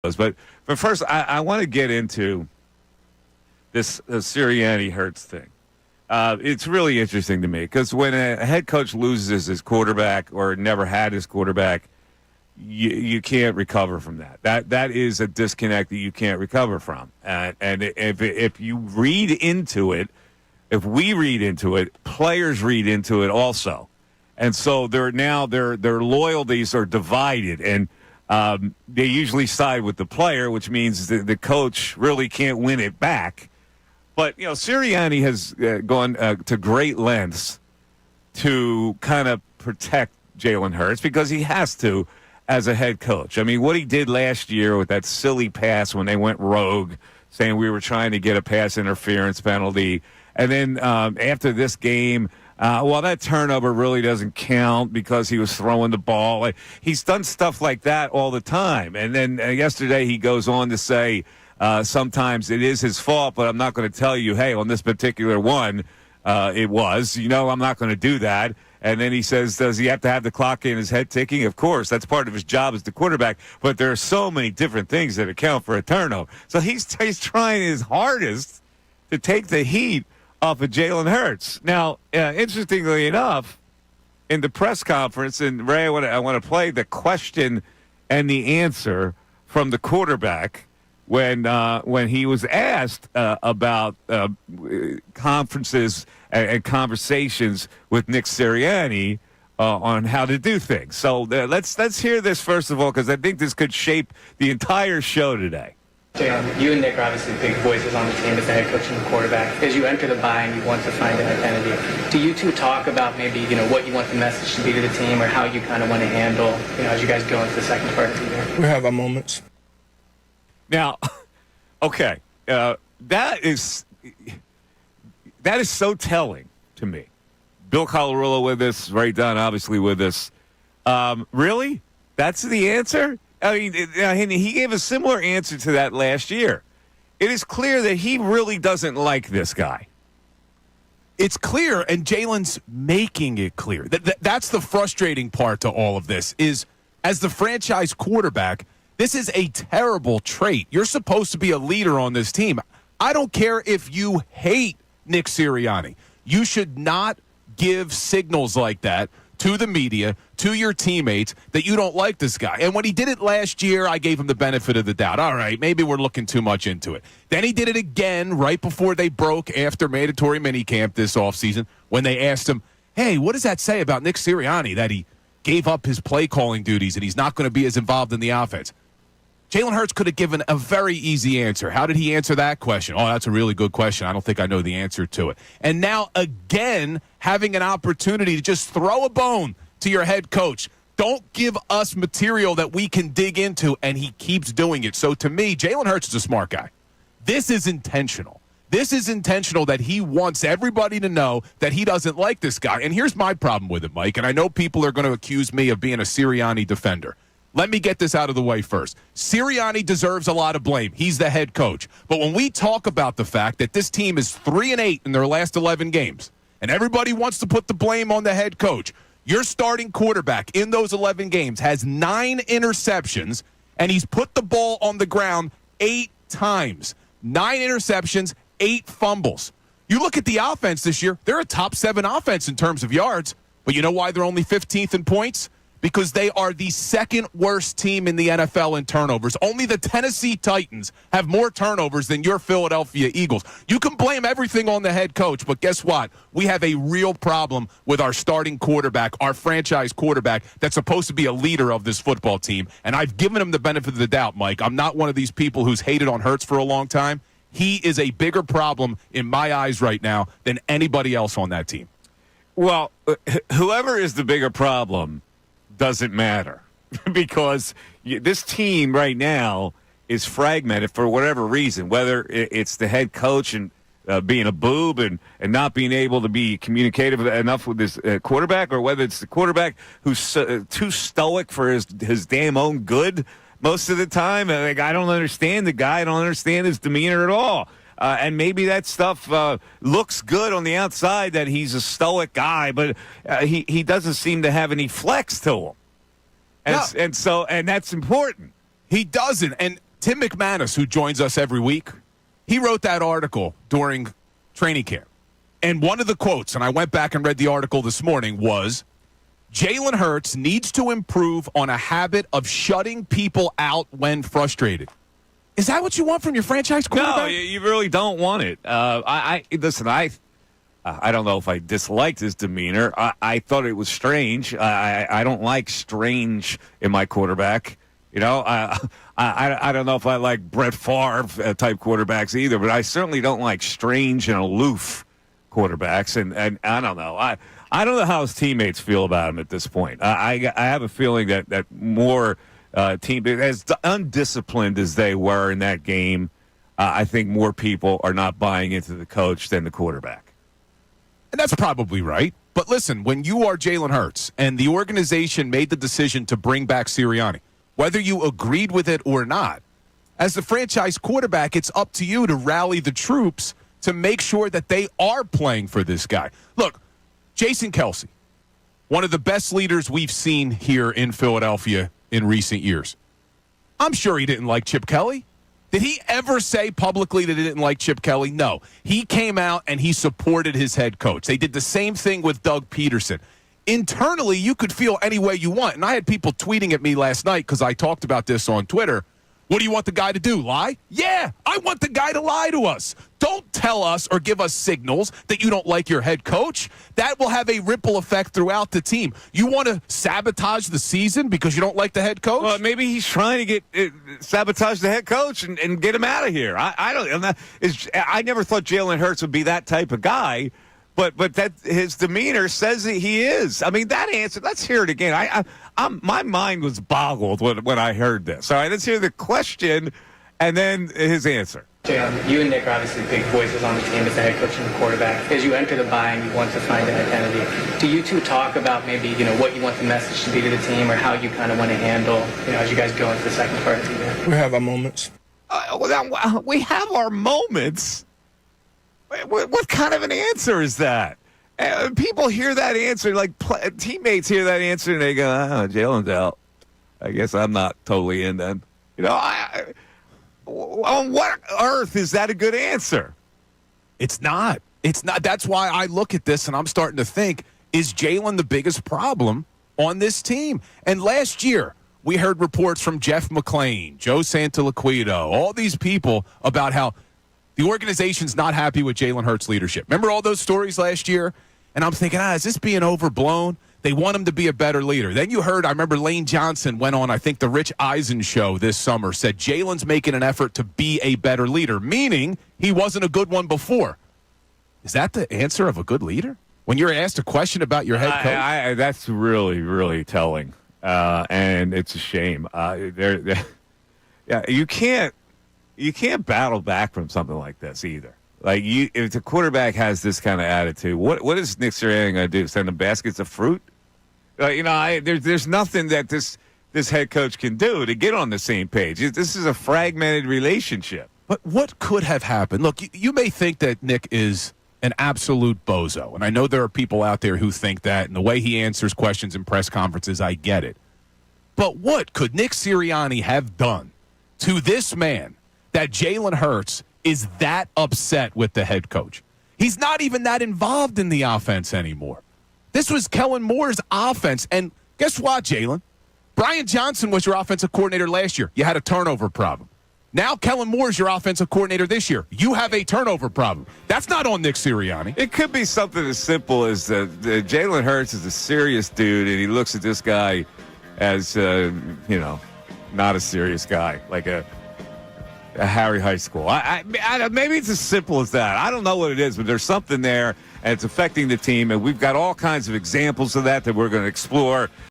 But first, I want to get into this Sirianni-Hurts thing. It's really interesting to me because when a head coach loses his quarterback or never had his quarterback, you can't recover from that. That is a disconnect that you can't recover from. And if you read into it, if we read into it, players read into it also. And so their loyalties are divided, and they usually side with the player, which means the coach really can't win it back. But, Sirianni has gone to great lengths to kind of protect Jalen Hurts because he has to as a head coach. I mean, what he did last year with that silly pass when they went rogue, saying we were trying to get a pass interference penalty. And then after this game, that turnover really doesn't count because he was throwing the ball. He's done stuff like that all the time. And then yesterday he goes on to say sometimes it is his fault, but I'm not going to tell you, hey, on this particular one, it was. I'm not going to do that. And then he says, does he have to have the clock in his head ticking? Of course, that's part of his job as the quarterback. But there are so many different things that account for a turnover. So he's trying his hardest to take the heat off of Jalen Hurts. Now, interestingly enough, in the press conference, and Ray, I want to play the question and the answer from the quarterback when he was asked about conferences and conversations with Nick Sirianni on how to do things. So let's hear this first of all, because I think this could shape the entire show today. Jalen, you and Nick are obviously big voices on the team as the head coach and the quarterback. As you enter the bye and you want to find an identity, do you two talk about maybe what you want the message to be to the team, or how you kind of want to handle as you guys go into the second part of the year? We have our moments. Now, okay, that is so telling to me. Bill Colarulo with us, Ray Dunn obviously with us. Really? That's the answer? I mean, he gave a similar answer to that last year. It is clear that he really doesn't like this guy. It's clear, and Jalen's making it clear. That's the frustrating part to all of this, is as the franchise quarterback, this is a terrible trait. You're supposed to be a leader on this team. I don't care if you hate Nick Sirianni. You should not give signals like that to the media, to your teammates, that you don't like this guy. And when he did it last year, I gave him the benefit of the doubt. All right, maybe we're looking too much into it. Then he did it again right before they broke after mandatory minicamp this offseason when they asked him, hey, what does that say about Nick Sirianni, that he gave up his play-calling duties and he's not going to be as involved in the offense? Jalen Hurts could have given a very easy answer. How did he answer that question? Oh, that's a really good question. I don't think I know the answer to it. And now, again, having an opportunity to just throw a bone to your head coach. Don't give us material that we can dig into, and he keeps doing it. So to me, Jalen Hurts is a smart guy. This is intentional. This is intentional, that he wants everybody to know that he doesn't like this guy. And here's my problem with it, Mike, and I know people are going to accuse me of being a Sirianni defender. Let me get this out of the way first. Sirianni deserves a lot of blame. He's the head coach. But when we talk about the fact that this team is 3-8 in their last 11 games, and everybody wants to put the blame on the head coach, your starting quarterback in those 11 games has 9 interceptions, and he's put the ball on the ground 8 times. 9 interceptions, 8 fumbles. You look at the offense this year, they're a top 7 offense in terms of yards. But you know why they're only 15th in points? Because they are the second worst team in the NFL in turnovers. Only the Tennessee Titans have more turnovers than your Philadelphia Eagles. You can blame everything on the head coach, but guess what? We have a real problem with our starting quarterback, our franchise quarterback, that's supposed to be a leader of this football team. And I've given him the benefit of the doubt, Mike. I'm not one of these people who's hated on Hurts for a long time. He is a bigger problem in my eyes right now than anybody else on that team. Well, whoever is the bigger problem doesn't matter because this team right now is fragmented for whatever reason, whether it's the head coach and being a boob and not being able to be communicative enough with his quarterback, or whether it's the quarterback who's too stoic for his damn own good most of the time. I don't understand the guy. I don't understand his demeanor at all. And maybe that stuff looks good on the outside, that he's a stoic guy, but he doesn't seem to have any flex to him. And, No. and that's important. He doesn't. And Tim McManus, who joins us every week, he wrote that article during training camp. And one of the quotes, and I went back and read the article this morning, was Jalen Hurts needs to improve on a habit of shutting people out when frustrated. Is that what you want from your franchise quarterback? No, you really don't want it. Listen. I don't know if I disliked his demeanor. I thought it was strange. I don't like strange in my quarterback. You know, I don't know if I like Brett Favre type quarterbacks either, but I certainly don't like strange and aloof quarterbacks. And I don't know. I don't know how his teammates feel about him at this point. I have a feeling that more team, as undisciplined as they were in that game, I think more people are not buying into the coach than the quarterback. And that's probably right. But listen, when you are Jalen Hurts and the organization made the decision to bring back Sirianni, whether you agreed with it or not, as the franchise quarterback, it's up to you to rally the troops to make sure that they are playing for this guy. Look, Jason Kelce, one of the best leaders we've seen here in Philadelphia in recent years. I'm sure he didn't like Chip Kelly. Did he ever say publicly that he didn't like Chip Kelly? No. He came out and he supported his head coach. They did the same thing with Doug Peterson. Internally, you could feel any way you want. And I had people tweeting at me last night because I talked about this on Twitter. What do you want the guy to do, lie? Yeah, I want the guy to lie to us. Don't tell us or give us signals that you don't like your head coach. That will have a ripple effect throughout the team. You want to sabotage the season because you don't like the head coach? Well, maybe he's trying to sabotage the head coach and get him out of here. I never thought Jalen Hurts would be that type of guy, but that his demeanor says that he is. I mean, that answer. Let's hear it again. My mind was boggled when I heard this. All right, let's hear the question and then his answer. Jalen, you and Nick are obviously big voices on the team as the head coach and the quarterback. As you enter the bye and you want to find an identity, do you two talk about maybe, what you want the message to be to the team or how you kind of want to handle, as you guys go into the second part of the year? We have our moments. We have our moments? What kind of an answer is that? People hear that answer, like teammates hear that answer, and they go, Jalen's out. I guess I'm not totally in then. On what earth is that a good answer? It's not. It's not. That's why I look at this and I'm starting to think, is Jalen the biggest problem on this team? And last year, we heard reports from Jeff McClain, Joe Santoliquito, all these people about how the organization's not happy with Jalen Hurts' leadership. Remember all those stories last year? And I'm thinking, is this being overblown? They want him to be a better leader. Then you heard, I remember Lane Johnson went on, I think, the Rich Eisen show this summer, said Jalen's making an effort to be a better leader, meaning he wasn't a good one before. Is that the answer of a good leader? When you're asked a question about your head coach? That's really, really telling. And it's a shame. You can't battle back from something like this either. Like, if the quarterback has this kind of attitude, what is Nick Sirianni going to do? Send him baskets of fruit? There's nothing that this head coach can do to get on the same page. This is a fragmented relationship. But what could have happened? Look, you may think that Nick is an absolute bozo, and I know there are people out there who think that, and the way he answers questions in press conferences, I get it. But what could Nick Sirianni have done to this man that Jalen Hurts is that upset with the head coach? He's not even that involved in the offense anymore. This was Kellen Moore's offense. And guess what, Jalen? Brian Johnson was your offensive coordinator last year. You had a turnover problem. Now Kellen Moore's your offensive coordinator this year. You have a turnover problem. That's not on Nick Sirianni. It could be something as simple as Jalen Hurts is a serious dude, and he looks at this guy as, not a serious guy, like a Harry High School. Maybe it's as simple as that. I don't know what it is, but there's something there, and it's affecting the team, and we've got all kinds of examples of that we're going to explore.